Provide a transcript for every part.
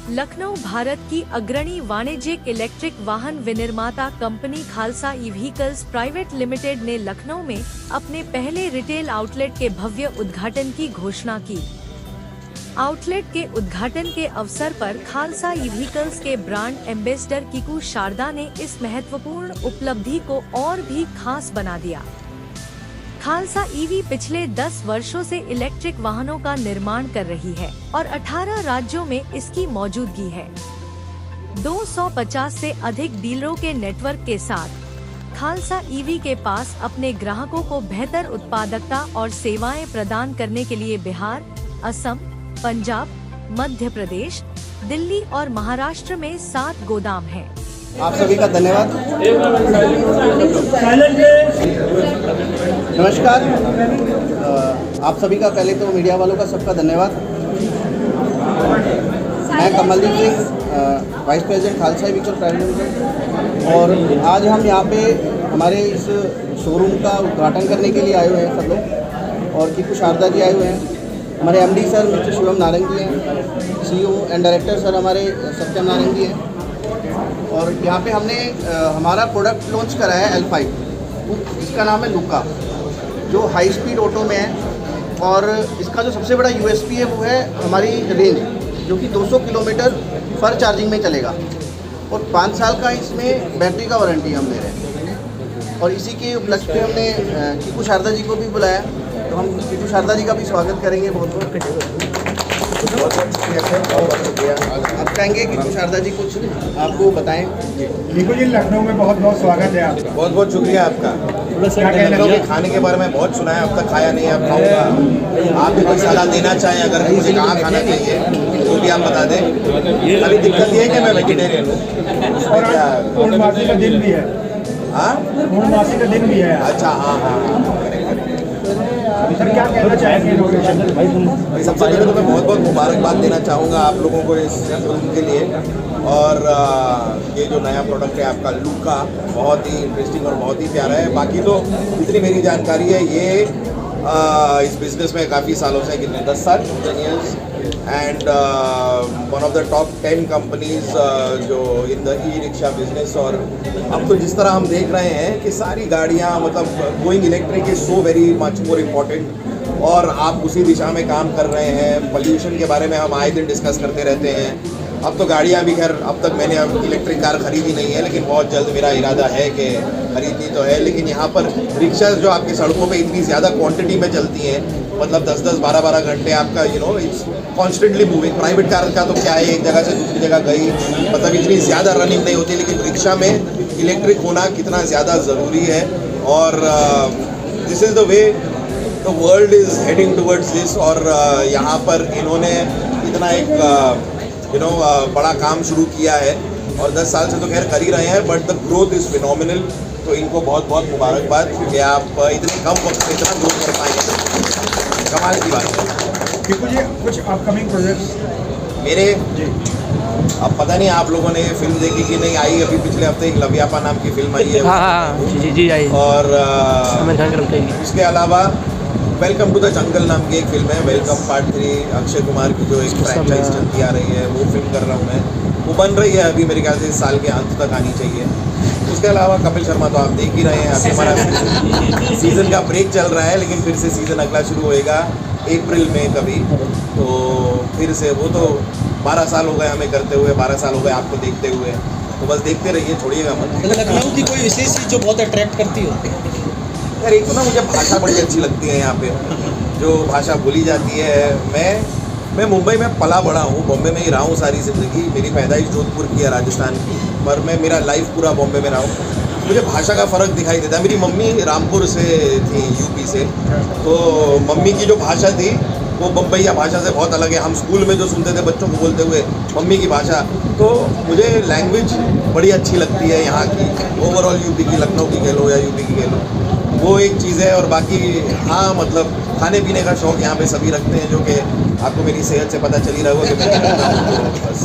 लखनऊ भारत की अग्रणी वाणिज्यिक इलेक्ट्रिक वाहन विनिर्माता company Khalsa e vehicles private limited ने लखनऊ में अपने पहले रिटेल आउटलेट के भव्य उद्घाटन की घोषणा की। आउटलेट के उद्घाटन के अवसर पर खालसा ई-व्हीकल्स के ब्रांड एम्बेसडर कीकू शारदा ने इस महत्वपूर्ण उपलब्धि को और भी खास बना दिया। खालसा ईवी पिछले 10 वर्षों से इलेक्ट्रिक वाहनों का निर्माण कर रही है और 18 राज्यों में इसकी मौजूदगी है। 250 से अधिक डीलरों के नेटवर्क के साथ खालसा ईवी के पास अपने ग्राहकों को बेहतर उत्पादकता और सेवाएं प्रदान करने के लिए बिहार, असम, पंजाब, मध्य प्रदेश, दिल्ली और महाराष्ट्र में 7 गोदाम हैं। आप सभी का धन्यवाद। नमस्कार, आप सभी का पहले तो मीडिया वालों का सबका धन्यवाद। मैं Kamaldeep Singh, vice president Khalsa e vehicles private limited, और आज हम यहाँ पे हमारे इस शोरूम का उद्घाटन करने के लिए आए हुए हैं सब लोग, और कीकू शारदा जी आए हुए हैं। हमारे MD sir mister Shivam Narang ji हैं, सीईओ एंड डायरेक्टर सर हमारे सत्यम नारंग जी हैं, और यहाँ पे हमने हमारा प्रोडक्ट लॉन्च करा है L5, इसका नाम है लुका, जो हाई स्पीड ऑटो में है। और इसका जो सबसे बड़ा यूएसपी है वो है हमारी रेंज, जो कि 200 किलोमीटर पर चार्जिंग में चलेगा, और 5 साल का इसमें बैटरी का वारंटी हम दे रहे हैं। और इसी के उपलक्ष्य में हमने कीकू शारदा जी को भी बुलाया, तो हम कीकू शारदा जी का भी स्वागत करेंगे। बहुत आप कहेंगे कीकू शारदा जी कुछ आपको बताएं। कीकू जी, लखनऊ में बहुत बहुत स्वागत है आपका। बहुत बहुत शुक्रिया आपका। लखनऊ के खाने के बारे में बहुत सुना है, अब तक खाया नहीं है, अब खाऊंगा। आप भी कोई सलाह देना चाहें, अगर मुझे कहाँ खाना चाहिए तो भी आप बता दें। अभी दिक्कत ये है कि मैं वेजिटेरियन हूँ, और पूर्णमासी का दिन भी है। हाँ, पूर्णमासी का दिन भी है। अच्छा, हाँ, सर क्या कहना चाहेंगे इनोवेशन? भाई सबसे पहले तो मैं बहुत बहुत मुबारकबाद देना चाहूँगा आप लोगों को इस फिल्म के लिए। और ये जो नया प्रोडक्ट है आपका लुका, बहुत ही इंटरेस्टिंग और बहुत ही प्यारा है। बाकी तो जितनी मेरी जानकारी है, ये इस बिज़नेस में काफ़ी सालों से, कितने 10 साल 10 years, and one of the top 10 companies जो in the e rickshaw business. और अब तो जिस तरह हम देख रहे हैं कि सारी गाड़ियाँ, मतलब going electric is so very much more important, और आप उसी दिशा में काम कर रहे हैं। पोल्यूशन के बारे में हम आए दिन डिस्कस करते रहते हैं। अब तो गाड़ियाँ भी, खैर अब तक मैंने इलेक्ट्रिक कार खरीदी नहीं है, लेकिन बहुत जल्द मेरा इरादा है कि खरीदनी तो है। लेकिन यहाँ पर रिक्शा जो आपकी सड़कों पे इतनी ज़्यादा क्वांटिटी में चलती हैं, मतलब 10-10, 12-12 घंटे आपका it's constantly moving. Private car का तो क्या है, एक जगह से दूसरी जगह गई, मतलब इतनी ज़्यादा रनिंग नहीं होती। लेकिन रिक्शा में इलेक्ट्रिक होना कितना ज़्यादा ज़रूरी है, और this is the way the world is heading towards this. और यहाँ पर इन्होंने इतना एक बड़ा काम शुरू किया है, और 10 साल से तो खैर कर ही रहे हैं, but the growth is phenomenal. तो इनको बहुत बहुत मुबारकबाद, क्योंकि आप इतने कम वक्त में इतना ग्रोथ कर पाएंगे, कमाल की बात है। कीकू जी, कुछ अपकमिंग प्रोजेक्ट्स मेरे जी, अब पता नहीं आप लोगों ने ये फिल्म देखी कि नहीं, आई अभी पिछले हफ्ते एक लवियापा नाम की फिल्म आई है। हाँ, जी आई। और इसके अलावा वेलकम टू द जंगल नाम की एक फिल्म है, वेलकम पार्ट 3, अक्षय कुमार की जो एक फ्रेंचाइज चलती आ रही है, वो फिल्म कर रहा हूँ मैं। वो बन रही है अभी, मेरे ख्याल से इस साल के अंत तक आनी चाहिए। उसके अलावा कपिल शर्मा तो आप देख ही रहे हैं, अभी हमारा सीज़न का ब्रेक चल रहा है, लेकिन फिर से सीज़न अगला शुरू होएगा अप्रैल में कभी। तो फिर से वो तो 12 साल हो गए हमें करते हुए, 12 साल हो गए आपको देखते हुए, तो बस देखते रहिए, छोड़िएगा मत। लखनऊ की कोई विशेष चीज़ जो बहुत अट्रैक्ट करती हो? यार एक तो ना मुझे भाषा बड़ी अच्छी लगती है यहाँ पे, जो भाषा बोली जाती है। मैं मुंबई में पला बड़ा हूँ, बॉम्बे में ही रहा हूँ सारी ज़िंदगी। मेरी पैदाइश जोधपुर की है, राजस्थान की, पर मैं मेरा लाइफ पूरा बॉम्बे में रहा हूँ। मुझे भाषा का फ़र्क दिखाई देता है। मेरी मम्मी रामपुर से थी, यूपी से, तो मम्मी की जो भाषा थी वो बम्बईया भाषा से बहुत अलग है। हम स्कूल में जो सुनते थे बच्चों को बोलते हुए मम्मी की भाषा, तो मुझे लैंग्वेज बड़ी अच्छी लगती है यहाँ की, ओवरऑल यूपी की, लखनऊ की कह लो या यूपी की कह लो, वो एक चीज़ है। और बाकी हाँ, मतलब खाने पीने का शौक़ यहाँ पे सभी रखते हैं, जो कि आपको मेरी सेहत से पता चल ही रहा होगा कि मैं करता हूँ। बस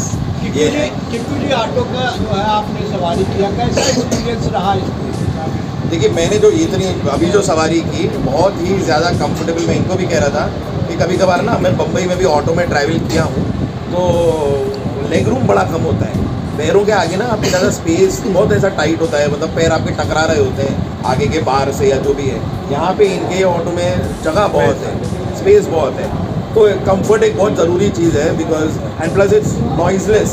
ये है। कीकू जी, ऑटो का जो है आपने सवारी किया, कैसा एक्सपीरियंस रहा इसमें? देखिए, मैंने जो इतनी अभी जो सवारी की, बहुत ही ज़्यादा कंफर्टेबल। मैं इनको भी कह रहा था कि कभी कभार ना, मैं बम्बई में भी ऑटो में ट्रैवल किया हूँ, तो लेग रूम बड़ा कम होता है। पैरों के आगे ना आपके ज़्यादा स्पेस बहुत ऐसा टाइट होता है, मतलब पैर आपके टकरा रहे होते हैं आगे के बार से या जो भी है। यहाँ पे इनके ऑटो में जगह बहुत है, स्पेस बहुत है, तो कंफर्ट एक बहुत ज़रूरी चीज़ है because and plus it's noiseless,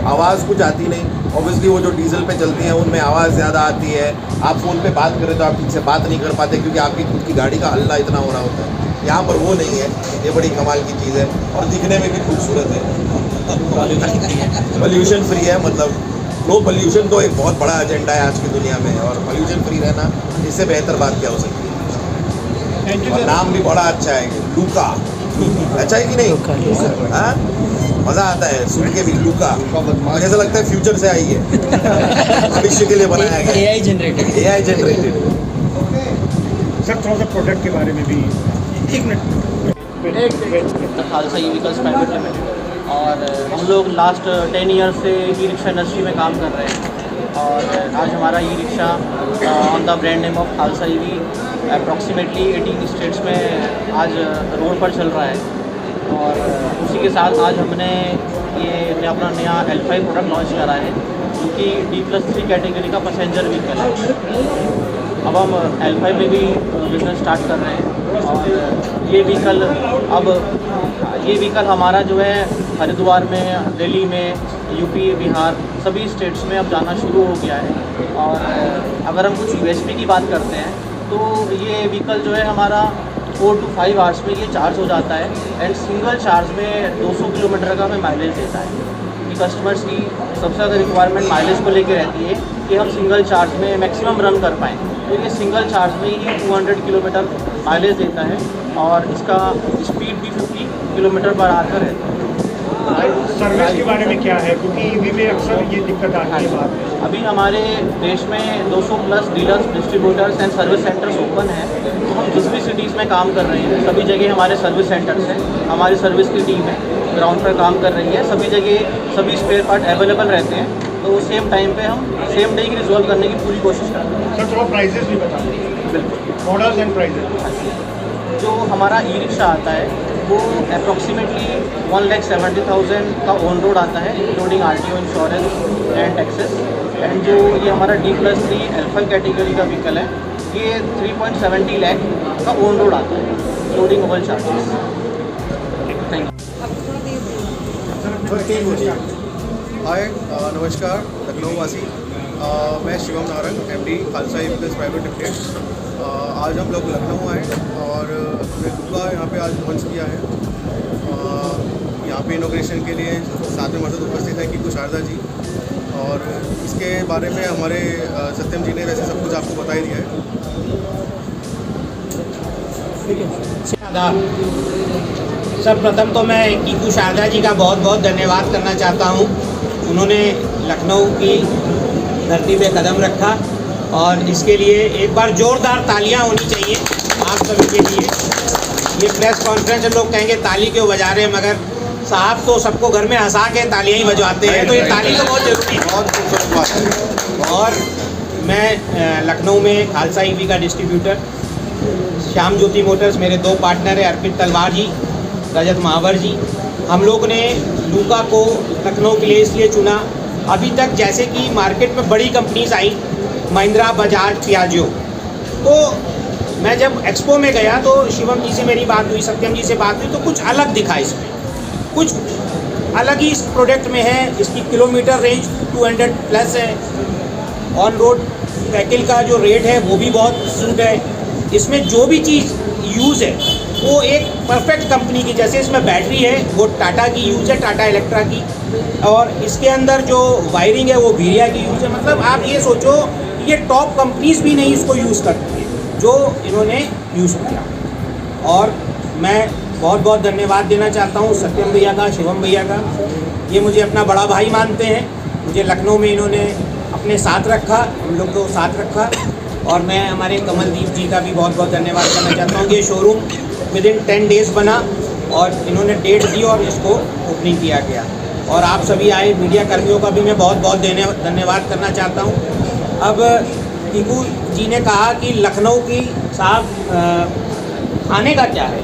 आवाज़ कुछ आती नहीं। ऑब्वियसली वो जो डीजल पे चलती हैं उनमें आवाज़ ज़्यादा आती है, आप फ़ोन पे बात करें तो आप ठीक से बात नहीं कर पाते क्योंकि आपकी खुद की गाड़ी का हल्ला इतना हो रहा होता है। यहाँ पर वो नहीं है, ये बड़ी कमाल की चीज़ है और दिखने में भी खूबसूरत है। पोल्यूशन फ्री है, मतलब नो पोल्यूशन तो एक बहुत बड़ा एजेंडा है आज की दुनिया में, और पोल्यूशन फ्री रहना इससे बेहतर बात क्या हो सकती है। और नाम भी बड़ा अच्छा है, लूका। अच्छा है कि नहीं? हाँ, मज़ा आता है सुन के भी, लूका। मुझे ऐसा लगता है फ्यूचर से आई है, भविष्य के लिए बनाया गया। AI generated. सर थोड़ा सा प्रोडक्ट के बारे में भी एक minute. Khalsa e vehicles private limited, और हम लोग लास्ट 10 ईयर से ई रिक्शा इंडस्ट्री में काम कर रहे हैं। और आज हमारा e rickshaw on the brand name of Khalsa E V approximately 18 states में आज रोड पर चल रहा है। और उसी के साथ आज हमने ये अपना नया L5 प्रोडक्ट लॉन्च करा है, जो कि D+3 कैटेगरी का पैसेंजर व्हीकल है। अब हम L5 में भी बिज़नेस स्टार्ट कर रहे हैं, और ये व्हीकल हमारा जो है हरिद्वार में, दिल्ली में, यूपी, बिहार सभी स्टेट्स में अब जाना शुरू हो गया है। और अगर हम कुछ USP की बात करते हैं तो ये व्हीकल जो है हमारा 4 to 5 आवर्स में ये चार्ज हो जाता है, एंड सिंगल चार्ज में 200 किलोमीटर का हमें माइलेज देता है। कि कस्टमर्स की सबसे ज़्यादा रिक्वायरमेंट माइलेज को लेकर रहती है कि हम सिंगल चार्ज में मैक्सिमम रन कर पाएँ, तो ये सिंगल चार्ज में ही 200 किलोमीटर माइलेज देता है, और इसका स्पीड भी 50 किलोमीटर पर आवर का रहता है। सर्विस के बारे में क्या है, क्योंकि ईवी में अक्सर ये दिक्कत आती है बात में। अभी हमारे देश में 200 plus dealers, distributors and service centres open हैं, तो हम जिस भी सिटीज़ में काम कर रहे हैं सभी जगह हमारे सर्विस सेंटर्स हैं, हमारी सर्विस की टीम है ग्राउंड पर काम कर रही है, सभी जगह सभी स्पेयर पार्ट अवेलेबल रहते हैं, तो सेम टाइम पे हम सेम डे की रिजॉल्व करने की पूरी कोशिश करते हैं। सर थोड़ा प्राइजेस भी बता दें। बिल्कुल। Models and prices. जो हमारा ई रिक्शा आता है वो अप्रॉक्सीमेटली 1,70,000 का ऑन रोड आता है, including RTO, insurance and taxes. And जो ये हमारा D+3 L5 कैटेगरी का व्हीकल है, ये 3.70 लाख का ऑन रोड आता है, including all charges. Thank you. Hi, नमस्कार लखनऊ वासी, मैं Shivam Narang, MD Khalsa e vehicles private limited. आज हम लोग लखनऊ आए और हमने लूका यहाँ पे आज लॉन्च किया है। यहाँ पे इनॉग्रेशन के लिए साथ में मौजूद उपस्थित है कीकू शारदा जी, और इसके बारे में हमारे सत्यम जी ने वैसे सब कुछ आपको बता ही दिया है। सर्वप्रथम तो मैं कीकू शारदा जी का बहुत बहुत धन्यवाद करना चाहता हूँ। उन्होंने लखनऊ की धरती पे कदम रखा, और इसके लिए एक बार जोरदार तालियां होनी चाहिए आप सभी के लिए। ये प्रेस कॉन्फ्रेंस लोग कहेंगे ताली क्यों बजा रहे हैं, मगर साहब तो सबको घर में हंसा के तालियां ही बजवाते हैं, तो ये ताली तो बहुत ज़रूरी है। बहुत खूबसूरत बात है। और मैं लखनऊ में खालसा ईवी का डिस्ट्रीब्यूटर, श्याम ज्योति मोटर्स, मेरे 2 पार्टनर हैं, अर्पित तलवार जी, रजत महावर जी। हम लोग ने लूका को लखनऊ के लिए इसलिए चुना, अभी तक जैसे कि मार्केट में बड़ी कंपनीज आई, महिंद्रा, बजाज, पियाजो, तो मैं जब एक्सपो में गया तो शिवम जी से मेरी बात हुई, सत्यम जी से बात हुई, तो कुछ अलग दिखा इसमें, कुछ अलग ही इस प्रोडक्ट में है। इसकी किलोमीटर रेंज 200 प्लस है, ऑन रोड व्हीकल का जो रेट है वो भी बहुत सूट है। इसमें जो भी चीज़ यूज़ है वो एक परफेक्ट कंपनी की, जैसे इसमें बैटरी है वो टाटा की यूज़ है, टाटा इलेक्ट्रा की, और इसके अंदर जो वायरिंग है वो भीरिया की यूज़ है। मतलब आप ये सोचो ये टॉप कंपनीज भी नहीं इसको यूज़ करती है जो इन्होंने यूज़ किया। और मैं बहुत बहुत धन्यवाद देना चाहता हूँ सत्यम भैया का, शिवम भैया का। ये मुझे अपना बड़ा भाई मानते हैं, मुझे लखनऊ में इन्होंने अपने साथ रखा, हम लोग को साथ रखा। और मैं हमारे कमलदीप जी का भी बहुत बहुत धन्यवाद करना चाहता हूँ। ये शोरूम विदिन 10 डेज़ बना और इन्होंने डेट दी और इसको ओपनिंग किया गया। और आप सभी आए मीडिया कर्मियों का भी मैं बहुत बहुत धन्यवाद करना चाहता हूँ। अब कीकू जी ने कहा कि लखनऊ की साहब खाने का क्या है,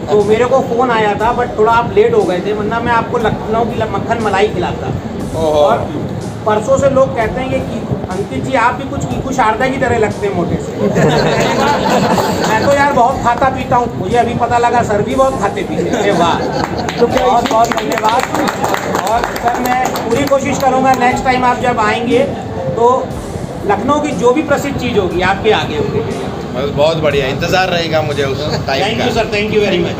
तो मेरे को फ़ोन आया था, बट थोड़ा आप लेट हो गए थे, वरना मैं आपको लखनऊ की मक्खन मलाई खिलाता। ओहो। और परसों से लोग कहते हैं कि अंकित जी आप भी कुछ कीकू शारदा की तरह लगते हैं मोटे से। मैं तो यार बहुत खाता पीता हूँ, मुझे अभी पता लगा सर भी बहुत खाते पीते हैं। अरे वाह, तो बहुत बहुत धन्यवाद। और सर मैं पूरी कोशिश करूँगा नेक्स्ट टाइम आप जब आएंगे तो लखनऊ की जो भी प्रसिद्ध चीज़ होगी आपके आगे होगी। बस बहुत बढ़िया, इंतजार रहेगा मुझे उस टाइम का। Thank you sir, thank you very much.